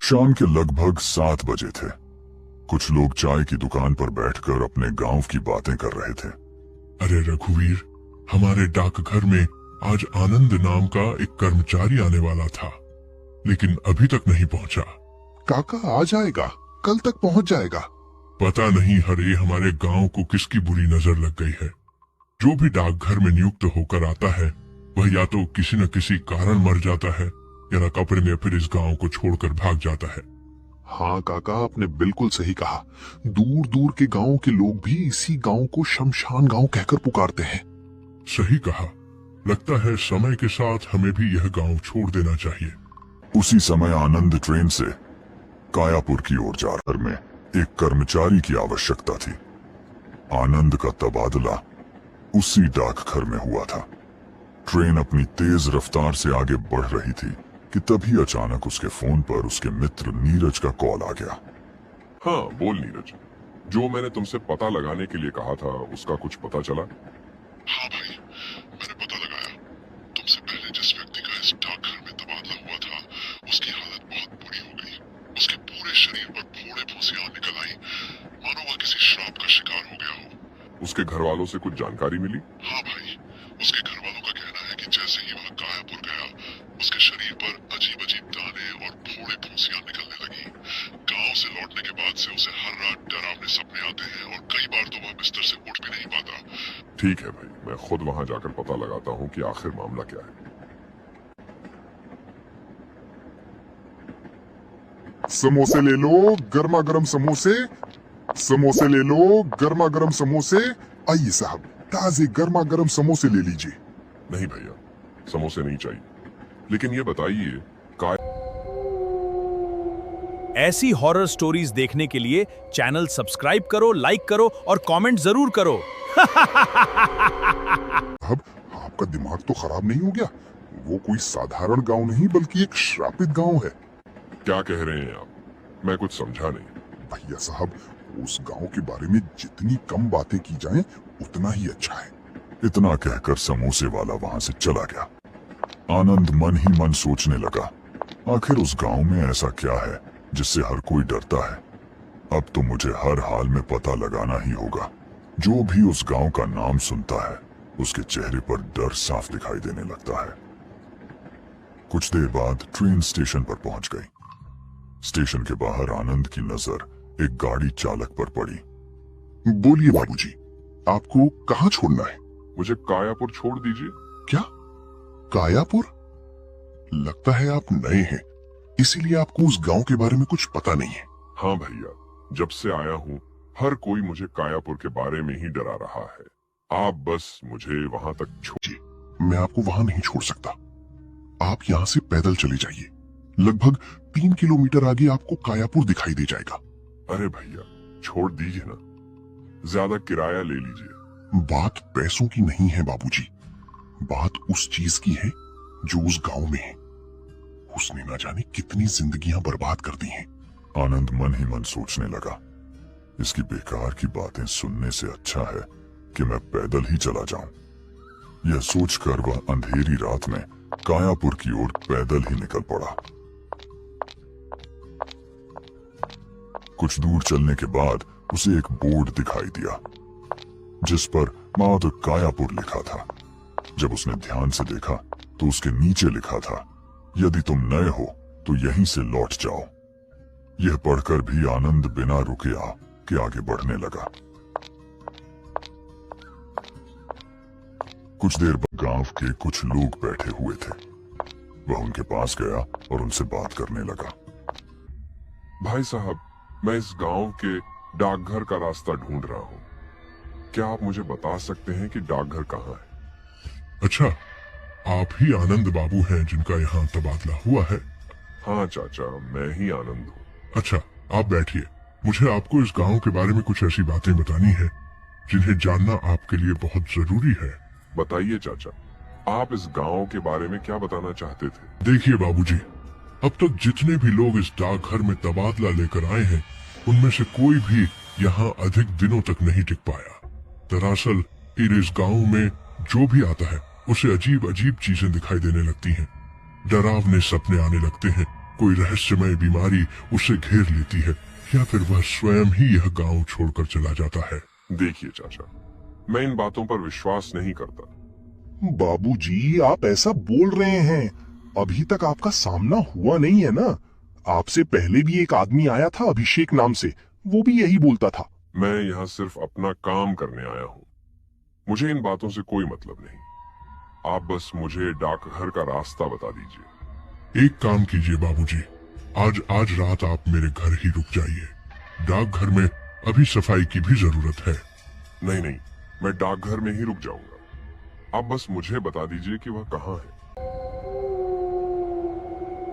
शाम के लगभग 7 बजे थे। कुछ लोग चाय की दुकान पर बैठकर अपने गांव की बातें कर रहे थे। अरे रघुवीर, हमारे डाकघर में आज आनंद नाम का एक कर्मचारी आने वाला था, लेकिन अभी तक नहीं पहुंचा। काका आ जाएगा, कल तक पहुंच जाएगा। पता नहीं हरे हमारे गांव को किसकी बुरी नजर लग गई है। जो भी डाकघर में नियुक्त होकर आता है वह या तो किसी न किसी कारण मर जाता है या नकापड़े में फिर इस गांव को छोड़कर भाग जाता है। हाँ काका, आपने बिल्कुल सही कहा। दूर दूर के गांव के लोग भी इसी गांव को शमशान गांव कहकर पुकारते हैं। सही कहा। लगता है समय के साथ हमें भी यह गांव छोड़ देना चाहिए। उसी समय आनंद ट्रेन से कायापुर की ओर जा रहा में एक कर्मचारी की आवश्यकता थी। आनंद का तबादला उसी डाकघर में हुआ था। ट्रेन अपनी तेज रफ्तार से आगे बढ़ रही थी कि तभी अचानक उसके फोन पर उसके मित्र नीरज का कॉल आ गया। हाँ बोल नीरज, जो मैंने तुमसे पता लगाने के लिए कहा था उसका कुछ पता चला? हाँ भाई, मैंने पता लगाया। तुमसे पहले जिस व्यक्ति का इस डाकघर में तबादला हुआ था उसकी हालत बहुत बुरी हो गई। उसके पूरे शरीर पर फोड़े फुंसियां निकल आई, मानो वह किसी श्राप का शिकार हो गया हो। उसके घर वालों से कुछ जानकारी मिली? हाँ भाई, उसके घर वालों का कहना है कि जैसे ही वह कायापुर गया उसके शरीर पर अजीब अजीब दाने और फोड़े फुंसियां निकलने लगी। गांव से लौटने के बाद से उसे हर रात डरावने सपने आते हैं और कई बार तो वह बिस्तर से उठ भी नहीं पाता। ठीक है भाई, मैं खुद वहां जाकर पता लगाता हूँ कि आखिर मामला क्या है। समोसे ले लो, गर्मा गर्म समोसे। समोसे ले लो, गर्मा गर्म समोसे। आइए साहब, ताजे गर्मा गर्म समोसे ले लीजिए। नहीं भैया, समोसे नहीं चाहिए। लेकिन ये बताइए, ऐसी हॉरर स्टोरीज देखने के लिए चैनल सब्सक्राइब करो, लाइक करो और कमेंट जरूर करो। अब आपका दिमाग तो खराब नहीं हो गया? वो कोई साधारण गांव नहीं बल्कि एक श्रापित गांव है। क्या कह रहे हैं आप? मैं कुछ समझा नहीं। भैया साहब, उस गांव के बारे में जितनी कम बातें की जाएं उतना ही अच्छा है। इतना कहकर समोसे वाला वहां से चला गया। आनंद मन ही मन सोचने लगा, आखिर उस गांव में ऐसा क्या है जिससे हर कोई डरता है। अब तो मुझे हर हाल में पता लगाना ही होगा। जो भी उस गांव का नाम सुनता है उसके चेहरे पर डर साफ दिखाई देने लगता है। कुछ देर बाद ट्रेन स्टेशन पर पहुंच गई। स्टेशन के बाहर आनंद की नजर एक गाड़ी चालक पर पड़ी। बोलिए बाबूजी, आपको कहाँ छोड़ना है? मुझे कायापुर छोड़ दीजिए। क्या कायापुर? लगता है आप नए हैं, इसीलिए आपको उस गांव के बारे में कुछ पता नहीं है। हाँ भैया, जब से आया हूँ हर कोई मुझे कायापुर के बारे में ही डरा रहा है। आप बस मुझे वहां तक जी, मैं आपको वहां नहीं छोड़ सकता। आप यहाँ से पैदल चले जाइए। लगभग 3 किलोमीटर आगे आपको कायापुर दिखाई दे जाएगा। अरे भैया, छोड़ दीजिए ना, ज्यादा किराया ले लीजिए। बात पैसों की नहीं है बाबूजी, बात उस चीज की है जो उस गांव में है। उसने ना जाने कितनी जिंदगियां बर्बाद कर दी हैं। आनंद मन ही मन सोचने लगा, इसकी बेकार की बातें सुनने से अच्छा है कि मैं पैदल ही चला जाऊं। यह सोचकर वह अंधेरी रात में कायापुर की ओर पैदल ही निकल पड़ा। कुछ दूर चलने के बाद उसे एक बोर्ड दिखाई दिया जिस पर माउंट कायापुर लिखा था। जब उसने ध्यान से देखा तो उसके नीचे लिखा था, यदि तुम नए हो तो यहीं से लौट जाओ। यह पढ़कर भी आनंद बिना रुके के आगे बढ़ने लगा। कुछ देर बाद गांव के कुछ लोग बैठे हुए थे। वह उनके पास गया और उनसे बात करने लगा। भाई साहब, मैं इस गांव के डाकघर का रास्ता ढूंढ रहा हूँ। क्या आप मुझे बता सकते हैं कि डाकघर कहाँ है? अच्छा, आप ही आनंद बाबू हैं जिनका यहाँ तबादला हुआ है? हाँ चाचा, मैं ही आनंद हूँ। अच्छा, आप बैठिए। मुझे आपको इस गांव के बारे में कुछ ऐसी बातें बतानी है जिन्हें जानना आपके लिए बहुत जरूरी है। बताइए चाचा, आप इस गांव के बारे में क्या बताना चाहते थे? देखिए बाबूजी, अब तक जितने भी लोग इस डाकघर में तबादला लेकर आए हैं उनमें से कोई भी यहाँ अधिक दिनों तक नहीं टिक पाया। दरअसल इस गांव में जो भी आता है उसे अजीब अजीब चीजें दिखाई देने लगती हैं। डरावने सपने आने लगते हैं कोई रहस्यमय बीमारी उसे घेर लेती है, या फिर वह स्वयं ही यह गांव छोड़कर चला जाता है। देखिए चाचा, मैं इन बातों पर विश्वास नहीं करता। बाबूजी, आप ऐसा बोल रहे हैं, अभी तक आपका सामना हुआ नहीं है ना। आपसे पहले भी एक आदमी आया था अभिषेक नाम से, वो भी यही बोलता था। मैं यहाँ सिर्फ अपना काम करने आया हूँ, मुझे इन बातों से कोई मतलब नहीं। आप बस मुझे डाकघर का रास्ता बता दीजिए। एक काम कीजिए बाबूजी, आज रात आप मेरे घर ही रुक जाइए। डाकघर में अभी सफाई की भी जरूरत है। नहीं, मैं डाकघर में ही रुक जाऊंगा। आप बस मुझे बता दीजिए कि वह कहाँ है।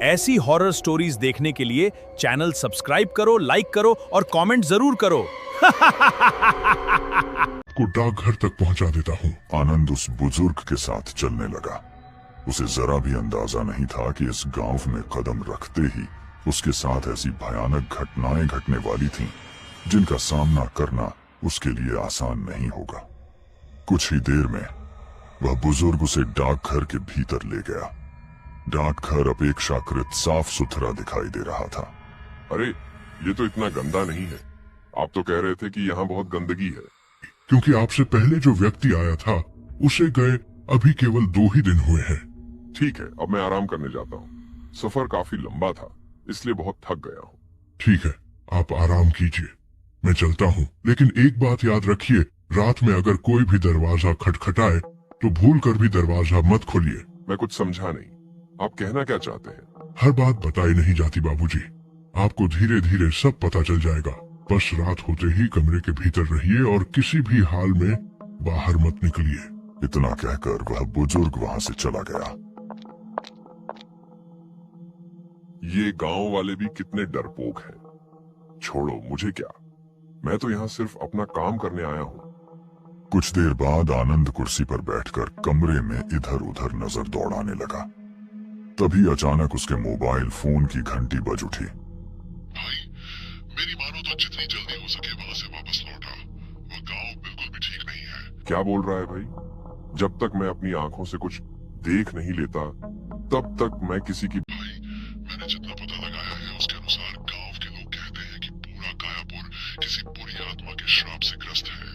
ऐसी हॉरर स्टोरीज देखने के लिए चैनल सब्सक्राइब करो, लाइक करो और कमेंट जरूर करो। को डाकघर तक पहुंचा देता हूँ। आनंद उस बुजुर्ग के साथ चलने लगा। उसे जरा भी अंदाजा नहीं था कि इस गांव में कदम रखते ही उसके साथ ऐसी भयानक घटनाएं घटने वाली थीं, जिनका सामना करना उसके लिए आसान नहीं होगा। कुछ ही देर में वह बुजुर्ग उसे डाकघर के भीतर ले गया। डाकघर अपेक्षाकृत साफ सुथरा दिखाई दे रहा था। अरे, ये तो इतना गंदा नहीं है। आप तो कह रहे थे कि यहाँ बहुत गंदगी है। क्योंकि आपसे पहले जो व्यक्ति आया था उसे गए अभी केवल 2 ही दिन हुए हैं। ठीक है, अब मैं आराम करने जाता हूँ। सफर काफी लंबा था, इसलिए बहुत थक गया हूँ। ठीक है, आप आराम कीजिए, मैं चलता हूँ। लेकिन एक बात याद रखिए, रात में अगर कोई भी दरवाजा खटखटाए तो भूल कर भी दरवाजा मत खोलिए। मैं कुछ समझा नहीं, आप कहना क्या चाहते हैं? हर बात बताई नहीं जाती बाबूजी, आपको धीरे धीरे सब पता चल जाएगा। बस रात होते ही कमरे के भीतर रहिए और किसी भी हाल में बाहर मत निकलिए। इतना कहकर वह बुजुर्ग वहां से चला गया। ये गांव वाले भी कितने डरपोक हैं। छोड़ो, मुझे क्या, मैं तो यहाँ सिर्फ अपना काम करने आया हूँ। कुछ देर बाद आनंद कुर्सी पर बैठकर कमरे में इधर उधर नजर दौड़ाने लगा। तभी अचानक उसके मोबाइल फोन की घंटी बज उठी। भाई, मेरी मानो तो जितनी जल्दी हो सके वहां से वापस लौटा। वह गांव बिल्कुल भी ठीक नहीं है। क्या बोल रहा है भाई? जब तक मैं अपनी आंखों से कुछ देख नहीं लेता, तब तक मैं किसी की... भाई, मैंने जितना पता लगाया है उसके अनुसार गांव के लोग कहते हैं कि पूरा कायापुर किसी बुरी आत्मा के श्राप से ग्रस्त है।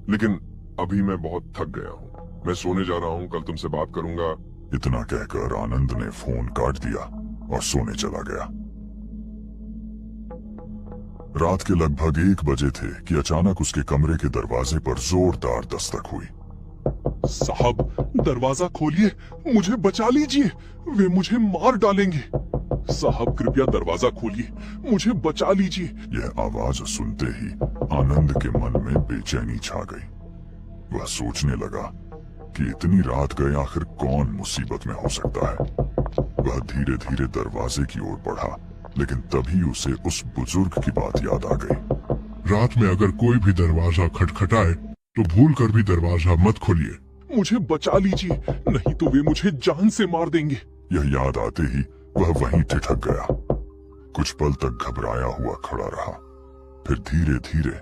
लेकिन अभी मैं बहुत थक गया हूँ, मैं सोने जा रहा हूँ। कल तुमसे बात करूंगा। इतना कहकर आनंद ने फोन काट दिया और सोने चला गया। रात के लगभग 1 बजे थे कि अचानक उसके कमरे के दरवाजे पर जोरदार दस्तक हुई। साहब, दरवाजा खोलिए, मुझे बचा लीजिए, वे मुझे मार डालेंगे। साहब, कृपया दरवाजा खोलिए, मुझे बचा लीजिए। यह आवाज सुनते ही आनंद के मन में बेचैनी छा गई। वह सोचने लगा कि इतनी रात गए आखिर कौन मुसीबत में हो सकता है। वह धीरे धीरे दरवाजे की ओर बढ़ा, लेकिन तभी उसे उस बुजुर्ग की बात याद आ गई। रात में अगर कोई भी दरवाजा खटखटाए तो भूल कर भी दरवाजा मत खोलिए। मुझे बचा लीजिए, नहीं तो वे मुझे जान से मार देंगे। यह याद आते ही वह वहीं ठिठक गया। कुछ पल तक घबराया हुआ खड़ा रहा, फिर धीरे धीरे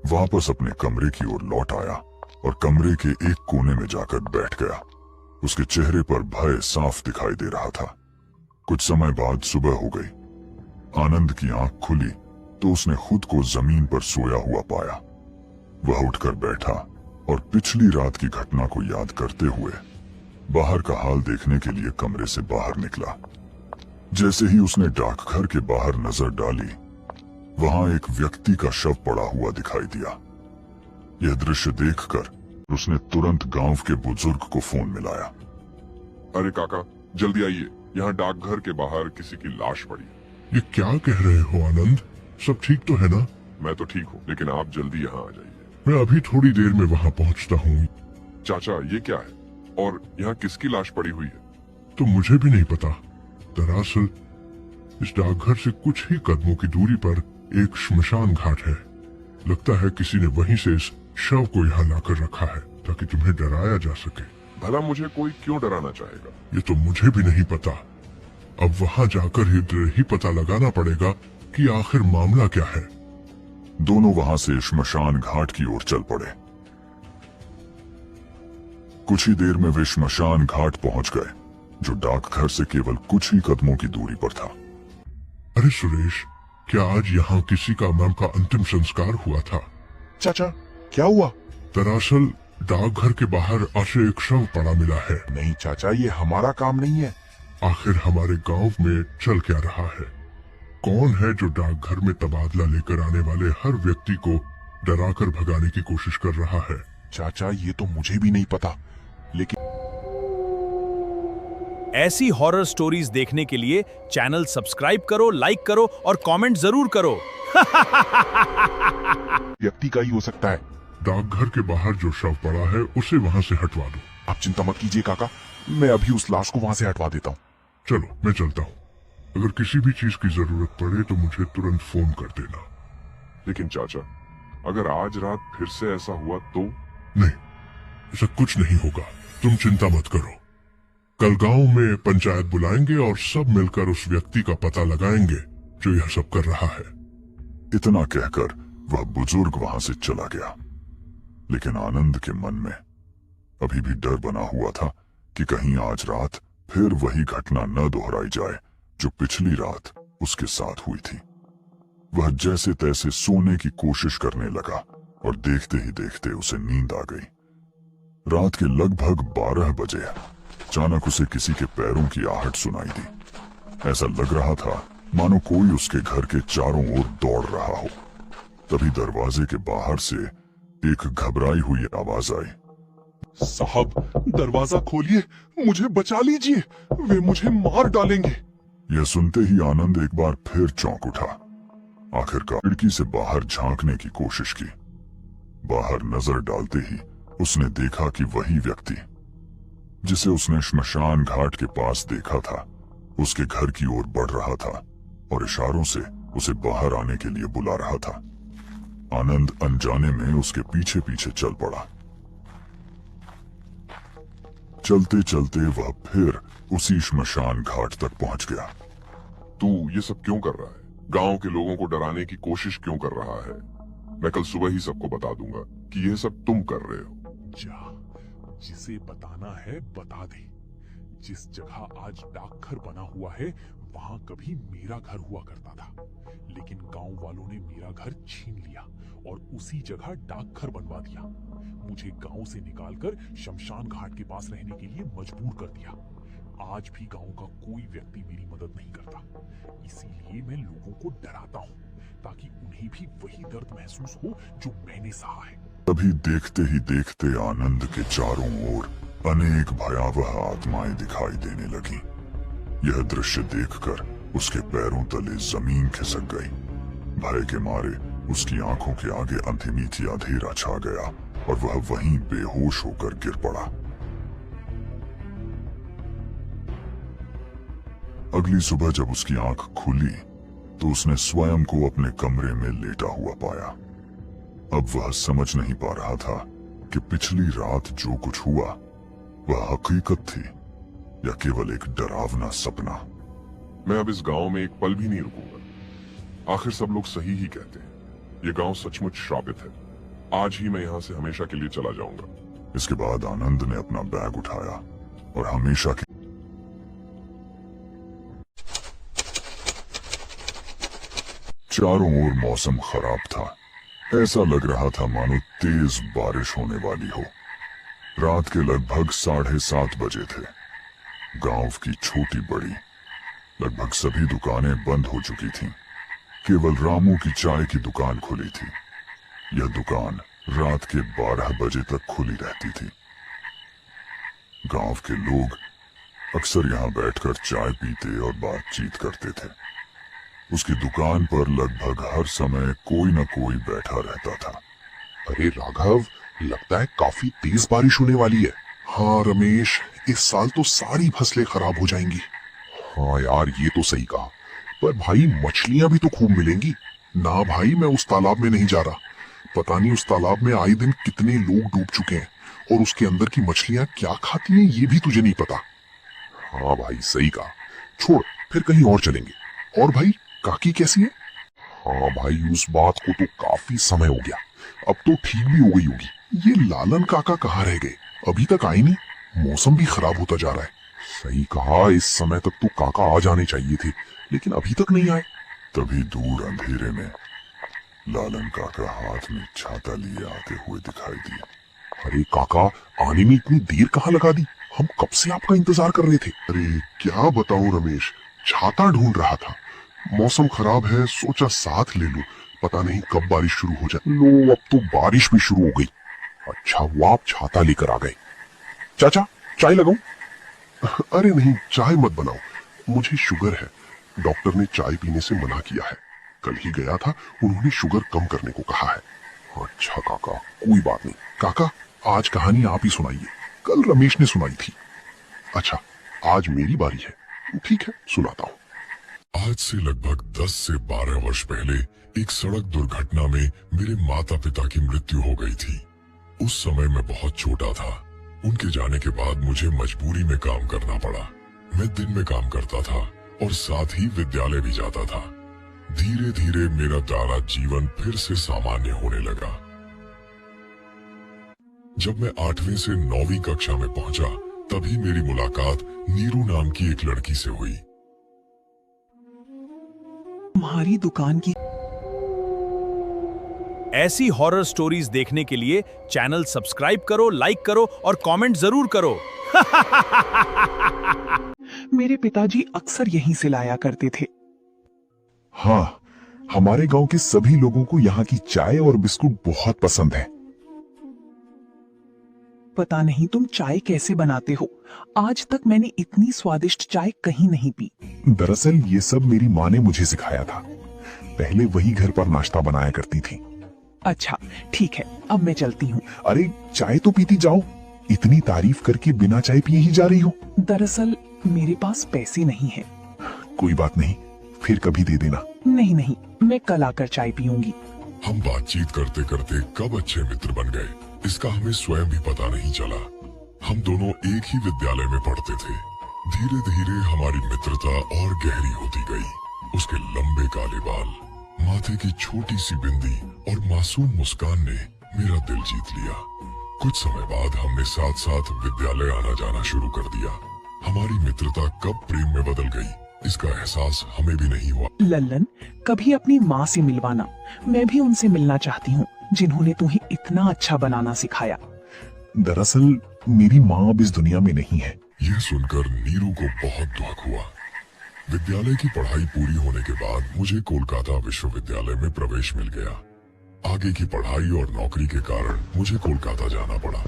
वापस अपने कमरे की ओर लौट आया और कमरे के एक कोने में जाकर बैठ गया। उसके चेहरे पर भय साफ दिखाई दे रहा था। कुछ समय बाद सुबह हो गई। आनंद की आंख खुली तो उसने खुद को जमीन पर सोया हुआ पाया। वह उठकर बैठा और पिछली रात की घटना को याद करते हुए बाहर का हाल देखने के लिए कमरे से बाहर निकला। जैसे ही उसने डाकघर के बाहर नजर डाली, वहां एक व्यक्ति का शव पड़ा हुआ दिखाई दिया। यह दृश्य देखकर उसने तुरंत गांव के बुजुर्ग को फोन मिलाया। अरे काका, जल्दी आइए, यहाँ डाकघर के बाहर किसी की लाश पड़ी है। ये क्या कह रहे हो आनंद, सब ठीक तो है ना? मैं तो ठीक हूँ, लेकिन आप जल्दी यहाँ आ जाइए। मैं अभी थोड़ी देर में वहाँ पहुँचता हूँ। चाचा, ये क्या है और यहाँ किसकी लाश पड़ी हुई है? तो मुझे भी नहीं पता। दरअसल इस डाकघर से कुछ ही कदमों की दूरी पर एक श्मशान घाट है। लगता है किसी ने वहीं से इस शव को यहाँ लाकर रखा है ताकि तुम्हें डराया जा सके। भला मुझे कोई क्यों डराना चाहेगा? ये तो मुझे भी नहीं पता। अब वहाँ जाकर ही पता लगाना पड़ेगा कि आखिर मामला क्या है। दोनों वहां से श्मशान घाट की ओर चल पड़े। कुछ ही देर में वे श्मशान घाट पहुंच गए, जो डाकघर से केवल कुछ ही कदमों की दूरी पर था। अरे सुरेश, क्या आज यहाँ किसी का मैम का अंतिम संस्कार हुआ था? चाचा क्या हुआ? दरअसल डाकघर के बाहर आशे एक शव पड़ा मिला है। नहीं चाचा, ये हमारा काम नहीं है। आखिर हमारे गांव में चल क्या रहा है? कौन है जो डाकघर में तबादला लेकर आने वाले हर व्यक्ति को डराकर भगाने की कोशिश कर रहा है? चाचा ये तो मुझे भी नहीं पता, लेकिन ऐसी हॉरर स्टोरीज देखने के लिए चैनल सब्सक्राइब करो, लाइक करो और कमेंट जरूर करो। व्यक्ति का ही हो सकता है। डाकघर के बाहर जो शव पड़ा है उसे वहां से हटवा दो। आप चिंता मत कीजिए काका, मैं अभी उस लाश को वहां से हटवा देता हूँ। चलो मैं चलता हूँ। अगर किसी भी चीज की जरूरत पड़े तो मुझे तुरंत फोन कर देना। लेकिन चाचा, अगर आज रात फिर से ऐसा हुआ तो? नहीं, ऐसा कुछ नहीं होगा, तुम चिंता मत करो। कल गांव में पंचायत बुलाएंगे और सब मिलकर उस व्यक्ति का पता लगाएंगे जो यह सब कर रहा है। इतना कहकर वह बुजुर्ग वहां से चला गया। लेकिन आनंद के मन में अभी भी डर बना हुआ था कि कहीं आज रात फिर वही घटना न दोहराई जाए जो पिछली रात उसके साथ हुई थी। वह जैसे तैसे सोने की कोशिश करने लगा और देखते ही देखते उसे नींद आ गई। रात के लगभग 12 बजे अचानक उसे किसी के पैरों की आहट सुनाई दी। ऐसा लग रहा था मानो कोई उसके घर के चारों ओर दौड़ रहा हो। तभी दरवाजे के बाहर से एक घबराई हुई आवाज आई। साहब दरवाजा खोलिए, मुझे बचा लीजिए, वे मुझे मार डालेंगे। यह सुनते ही आनंद एक बार फिर चौंक उठा। आखिरकार खिड़की से बाहर झांकने की कोशिश की। बाहर नजर डालते ही उसने देखा कि वही व्यक्ति जिसे उसने श्मशान घाट के पास देखा था उसके घर की ओर बढ़ रहा था और इशारों से उसे बाहर आने के लिए बुला रहा था। आनंद अनजाने में उसके पीछे पीछे चल पड़ा। चलते चलते वह फिर उसी श्मशान घाट तक पहुंच गया। तू ये सब क्यों कर रहा है? गांव के लोगों को डराने की कोशिश क्यों कर रहा है? मैं कल सुबह ही सबको बता दूंगा कि ये सब तुम कर रहे हो। जा, जिसे बताना है बता दे। जिस जगह आज डाकघर बना हुआ है वहां कभी मेरा घर हुआ करता था, लेकिन गांव वालों ने मेरा घर छीन लिया और उसी जगह डाकघर बनवा दिया। मुझे गांव से निकालकर शमशान घाट के पास रहने के लिए मजबूर कर दिया। आज भी गांव का कोई व्यक्ति मेरी मदद नहीं करता, इसीलिए मैं लोगों को डराता हूँ ताकि उन्हें भी वही दर्द महसूस हो जो मैंने सहा है। तभी देखते ही देखते आनंद के चारों ओर अनेक भयावह आत्माएं दिखाई देने लगी। यह दृश्य देखकर उसके पैरों तले जमीन खिसक गई। भय के मारे उसकी आंखों के आगे अंधिनीथी अंधेरा छा गया और वह वहीं बेहोश होकर गिर पड़ा। अगली सुबह जब उसकी आंख खुली तो उसने स्वयं को अपने कमरे में लेटा हुआ पाया। अब वह समझ नहीं पा रहा था कि पिछली रात जो कुछ हुआ वह हकीकत थी या केवल एक डरावना सपना। मैं अब इस गांव में एक पल भी नहीं रुकूंगा। आखिर सब लोग सही ही कहते हैं, ये गांव सचमुच श्रापित है। आज ही मैं यहाँ से हमेशा के लिए चला जाऊंगा। इसके बाद आनंद ने अपना बैग उठाया और हमेशा के चारों ओर मौसम खराब था। ऐसा लग रहा था मानो तेज बारिश होने वाली हो। रात के लगभग 7:30 बजे थे। गांव की छोटी बड़ी लगभग सभी दुकानें बंद हो चुकी थीं। केवल रामू की चाय की दुकान खुली थी। यह दुकान रात के 12 बजे तक खुली रहती थी। गांव के लोग अक्सर यहाँ बैठकर चाय पीते और बातचीत करते थे। उसकी दुकान पर लगभग हर समय कोई न कोई बैठा रहता था। अरे राघव, लगता है काफी तेज बारिश होने वाली है। हाँ रमेश, इस साल तो सारी फसलें खराब हो जाएंगी। हाँ यार, ये तो सही कहा, पर भाई मछलियां भी तो खूब मिलेंगी ना। भाई मैं उस तालाब में नहीं जा रहा। पता नहीं उस तालाब में आए दिन कितने लोग डूब चुके हैं और उसके अंदर की मछलियां क्या खाती हैं ये भी तुझे नहीं पता। हाँ भाई सही कहा, छोड़ फिर कहीं और चलेंगे। और भाई काकी कैसी है? हाँ भाई, उस बात को तो काफी समय हो गया, अब तो ठीक भी हो गई होगी। ये लालन काका कहाँ रह गए? अभी तक आए नहीं। मौसम भी खराब होता जा रहा है। सही कहा, इस समय तक तो काका आ जाने चाहिए थे, लेकिन अभी तक नहीं आए। तभी दूर अंधेरे में लालन काका हाथ में छाता लिए आते हुए दिखाई दिए। अरे काका, आने में इतनी देर कहाँ लगा दी? हम कब से आपका इंतजार कर रहे थे। अरे क्या बताऊं रमेश, छाता ढूंढ रहा था। मौसम खराब है, सोचा साथ ले लूं, पता नहीं कब बारिश शुरू हो जाए। लो, अब तो बारिश भी शुरू हो गई। अच्छा हुआ आप छाता लेकर आ गए। चाचा, चाय लगाऊं? अरे नहीं, चाय मत बनाओ, मुझे शुगर है। डॉक्टर ने चाय पीने से मना किया है। कल ही गया था, उन्होंने शुगर कम करने को कहा है। अच्छा काका, कोई बात नहीं। काका, आज कहानी आप ही सुनाइए, कल रमेश ने सुनाई थी। अच्छा, आज मेरी बारी है। ठीक है, सुनाता हूँ। आज से लगभग 10 से 12 वर्ष पहले एक सड़क दुर्घटना में मेरे माता पिता की मृत्यु हो गई थी। उस समय मैं बहुत छोटा था। उनके जाने के बाद मुझे मजबूरी में काम करना पड़ा। मैं दिन में काम करता था और साथ ही विद्यालय भी जाता था। धीरे धीरे मेरा सारा जीवन फिर से सामान्य होने लगा। जब मैं 8वीं से 9वीं कक्षा में पहुंचा, तभी मेरी मुलाकात नीरू नाम की एक लड़की से हुई। तुम्हारी दुकान की ऐसी हॉरर स्टोरीज देखने के लिए चैनल सब्सक्राइब करो, लाइक करो और कमेंट जरूर करो। मेरे पिताजी अक्सर यहीं से लाया करते थे। हाँ, हमारे गांव के सभी लोगों को यहाँ की चाय और बिस्कुट बहुत पसंद है। पता नहीं तुम चाय कैसे बनाते हो, आज तक मैंने इतनी स्वादिष्ट चाय कहीं नहीं पी। दरअसल ये सब मेरी माँ ने मुझे सिखाया था। पहले वही घर पर नाश्ता बनाया करती थी। अच्छा ठीक है, अब मैं चलती हूँ। अरे चाय तो पीती जाओ, इतनी तारीफ करके बिना चाय पिए ही जा रही हो। दरअसल मेरे पास पैसे नहीं है। कोई बात नहीं, फिर कभी दे देना। नहीं नहीं, मैं कल आकर चाय पीऊंगी। हम बातचीत करते करते कब अच्छे मित्र बन गए, इसका हमें स्वयं भी पता नहीं चला। हम दोनों एक ही विद्यालय में पढ़ते थे। धीरे धीरे हमारी मित्रता और गहरी होती गई। उसके लंबे काले बाल, माथे की छोटी सी बिंदी और मासूम मुस्कान ने मेरा दिल जीत लिया। कुछ समय बाद हमने साथ साथ विद्यालय आना जाना शुरू कर दिया। हमारी मित्रता कब प्रेम में बदल गई, इसका एहसास हमें भी नहीं हुआ। लल्लन, कभी अपनी माँ से मिलवाना, मैं भी उनसे मिलना चाहती हूँ जिन्होंने तुम्हें इतना अच्छा बनाना सिखाया। दरअसल मेरी माँ अब इस दुनिया में नहीं है। यह सुनकर नीरू को बहुत दुख हुआ। विद्यालय की पढ़ाई पूरी होने के बाद मुझे कोलकाता विश्वविद्यालय में प्रवेश मिल गया। आगे की पढ़ाई और नौकरी के कारण मुझे कोलकाता जाना पड़ा।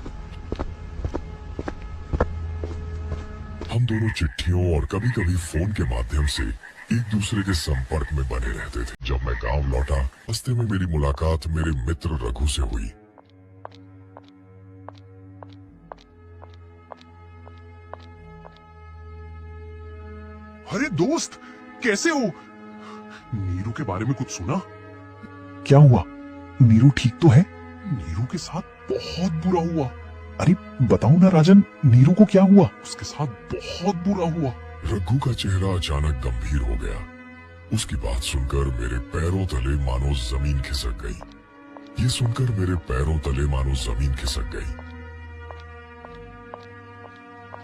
हम दोनों चिट्ठियों और कभी कभी फोन के माध्यम से एक दूसरे के संपर्क में बने रहते थे। जब मैं गांव लौटा, रास्ते में मेरी मुलाकात मेरे मित्र रघु से हुई। अरे दोस्त, कैसे हो? नीरू के बारे में कुछ सुना? क्या हुआ? नीरू ठीक तो है? नीरू के साथ बहुत बुरा हुआ। अरे बताओ ना राजन, नीरू को क्या हुआ? उसके साथ बहुत बुरा हुआ। रघु का चेहरा अचानक गंभीर हो गया। उसकी बात सुनकर मेरे पैरों तले मानो जमीन खिसक गई। ये सुनकर मेरे पैरों तले मानो जमीन खिसक गई।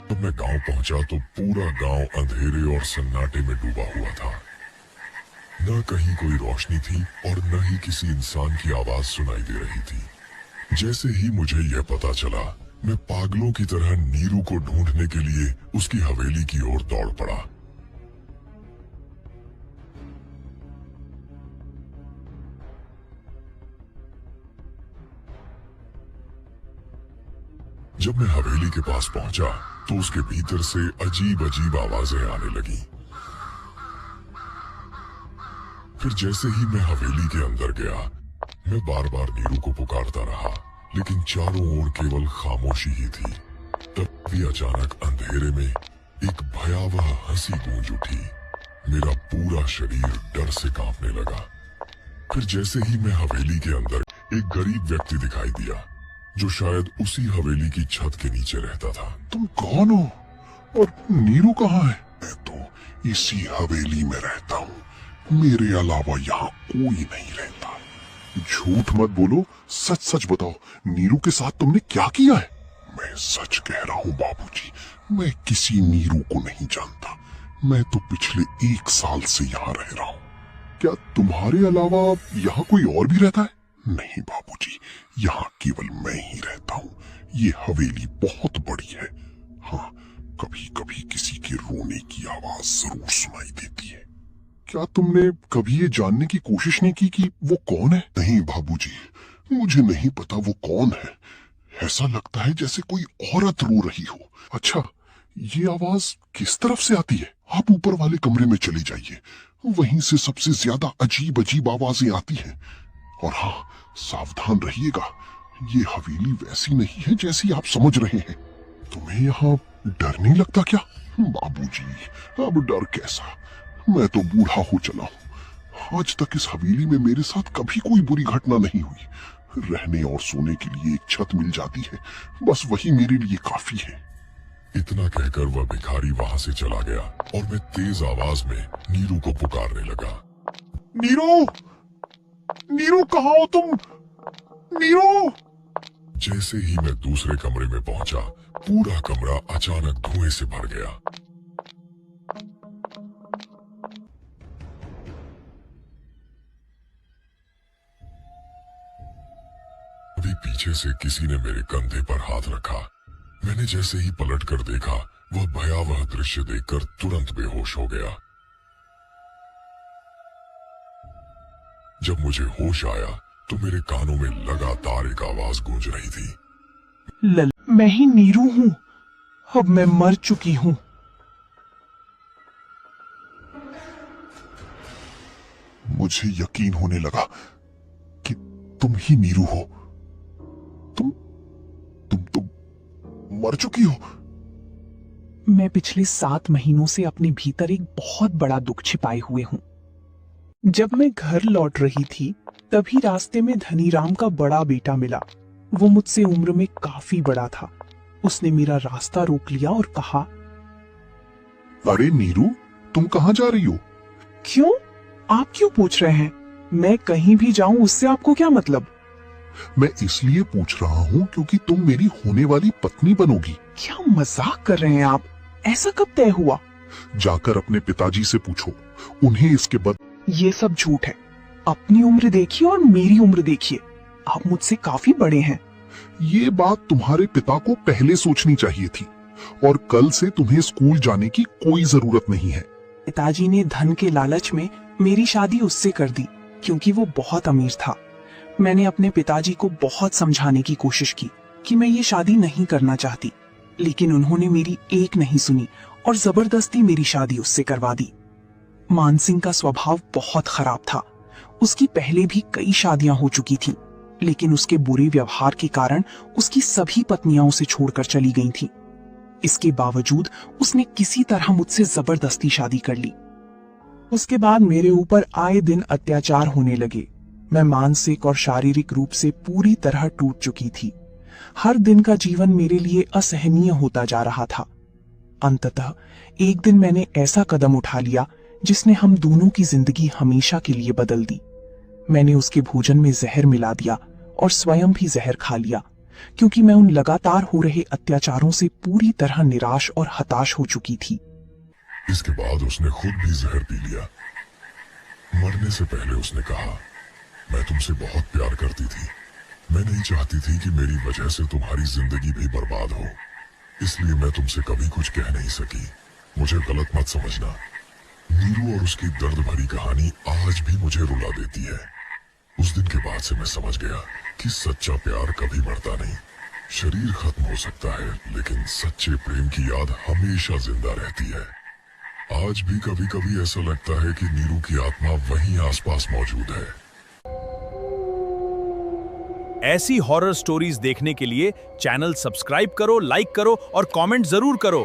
जब मैं गांव पहुंचा तो पूरा गांव अंधेरे और सन्नाटे में डूबा हुआ था। न कहीं कोई रोशनी थी और न ही किसी इंसान की आवाज सुनाई दे रही थी। जैसे ही मुझे यह पता चला, मैं पागलों की तरह नीरू को ढूंढने के लिए उसकी हवेली की ओर दौड़ पड़ा। जब मैं हवेली के पास पहुंचा तो उसके भीतर से अजीब अजीब आवाजें आने लगी। फिर जैसे ही मैं हवेली के अंदर गया, मैं बार बार नीरू को पुकारता रहा, लेकिन चारों ओर केवल खामोशी ही थी। तभी अचानक अंधेरे में एक भयावह हंसी गूंज उठी। मेरा पूरा शरीर डर से कांपने लगा। फिर जैसे ही मैं हवेली के अंदर, एक गरीब व्यक्ति दिखाई दिया जो शायद उसी हवेली की छत के नीचे रहता था। तुम कौन हो और नीरू कहाँ है? मैं तो इसी हवेली में रहता हूँ, मेरे अलावा यहाँ कोई नहीं रहता। झूठ मत बोलो, सच सच बताओ, नीरू के साथ तुमने क्या किया है? मैं सच कह रहा हूँ बाबूजी, मैं किसी नीरू को नहीं जानता। मैं तो पिछले 1 साल से यहाँ रह रहा हूँ। क्या तुम्हारे अलावा यहाँ कोई और भी रहता है? नहीं बाबूजी, यहाँ केवल मैं ही रहता हूँ। ये हवेली बहुत बड़ी है। हाँ, कभी कभी किसी के रोने की आवाज जरूर सुनाई देती है। क्या तुमने कभी ये जानने की कोशिश नहीं की कि वो कौन है? नहीं बाबूजी, मुझे नहीं पता वो कौन है। ऐसा लगता है जैसे कोई औरत रो रही हो। अच्छा, ये आवाज किस तरफ से आती है? आप ऊपर वाले कमरे में चले जाइए, वहीं से सबसे ज्यादा अजीब अजीब आवाजें आती हैं। और हाँ, सावधान रहिएगा, ये हवेली वैसी नहीं है जैसी आप समझ रहे हैं। तुम्हें यहाँ डर नहीं लगता क्या? बाबूजी, अब डर कैसा, मैं तो बूढ़ा हो चला हूँ। आज तक इस हवेली में मेरे साथ कभी कोई बुरी घटना नहीं हुई। रहने और सोने के लिए एक छत मिल जाती है, बस वही मेरे लिए काफी है। इतना कहकर वह भिखारी वहां से चला गया और मैं तेज आवाज में नीरू को पुकारने लगा। नीरू, नीरू कहाँ हो तुम? नीरू! जैसे ही मैं दूसरे कमरे में पहुंचा, पूरा कमरा अचानक धुएं से भर गया। अभी पीछे से किसी ने मेरे कंधे पर हाथ रखा। मैंने जैसे ही पलट कर देखा, वह भयावह दृश्य देखकर तुरंत बेहोश हो गया। जब मुझे होश आया तो मेरे कानों में लगातार एक आवाज गूंज रही थी। मैं ही नीरू हूँ। अब मैं मर चुकी हूँ। मुझे यकीन होने लगा कि तुम ही नीरू हो। तुम मर चुकी हो। मैं पिछले 7 महीनों से अपने भीतर एक बहुत बड़ा दुख छिपाए हुए हूँ। जब मैं घर लौट रही थी, तभी रास्ते में धनीराम का बड़ा बेटा मिला। वो मुझसे उम्र में काफी बड़ा था। उसने मेरा रास्ता रोक लिया और कहा, अरे नीरू, तुम कहाँ जा रही हो? क्यों? आप क्यों पूछ रहे हैं? मैं कहीं भी जाऊं उससे आपको क्या मतलब? मैं इसलिए पूछ रहा हूँ क्योंकि तुम मेरी होने वाली पत्नी बनोगी। क्या मजाक कर रहे हैं आप? ऐसा कब तय हुआ? जाकर अपने पिताजी से पूछो, उन्हें इसके बाद। ये सब झूठ है। अपनी उम्र देखिए और मेरी उम्र देखिए। आप मुझसे काफी बड़े हैं। ये बात तुम्हारे पिता को पहले सोचनी चाहिए थी, और कल से तुम्हें स्कूल जाने की कोई जरूरत नहीं है। पिताजी ने धन के लालच में मेरी शादी उससे कर दी, क्योंकि वो बहुत अमीर था। मैंने अपने पिताजी को बहुत समझाने की कोशिश की कि मैं ये शादी नहीं करना चाहती, लेकिन उन्होंने मेरी एक नहीं सुनी और जबरदस्ती मेरी शादी उससे करवा दी। मानसिंह का स्वभाव बहुत खराब था। उसकी पहले भी कई शादियां हो चुकी थीं, लेकिन उसके बुरे व्यवहार के कारण उसकी सभी पत्नियां उसे छोड़कर चली गई थीं। इसके बावजूद उसने किसी तरह मुझसे जबरदस्ती शादी कर ली। उसके बाद मेरे ऊपर आए दिन अत्याचार होने लगे। मैं मानसिक और शारीरिक रूप से पूरी तरह टूट चुकी थी। हर दिन का जीवन मेरे लिए असहनीय होता जा रहा था। अंततः एक दिन मैंने ऐसा कदम उठा लिया जिसने हम दोनों की जिंदगी हमेशा के लिए बदल दी। मैंने उसके भोजन में जहर मिला दिया और स्वयं भी जहर खा लिया, क्योंकि मैं उन लगातार हो रहे अत्याचारों से पूरी तरह निराश और हताश हो चुकी थी। इसके बाद उसने खुद भी जहर पी लिया। मरने से पहले उसने कहा, मैं तुमसे बहुत प्यार करती थी। मैं नहीं चाहती थी कि मेरी वजह से तुम्हारी जिंदगी भी बर्बाद हो, इसलिए मैं तुमसे कभी कुछ कह नहीं सकी। मुझे गलत मत समझना। नीरू और उसकी दर्द भरी कहानी आज भी मुझे रुला देती है। उस दिन के बाद से मैं समझ गया कि सच्चा प्यार कभी मरता नहीं। शरीर खत्म हो सकता है, लेकिन सच्चे प्रेम की याद हमेशा जिंदा रहती है। आज भी कभी कभी ऐसा लगता है कि नीरू की आत्मा वहीं आसपास मौजूद है। ऐसी हॉरर स्टोरीज देखने के लिए चैनल सब्सक्राइब करो, लाइक करो और कमेंट जरूर करो।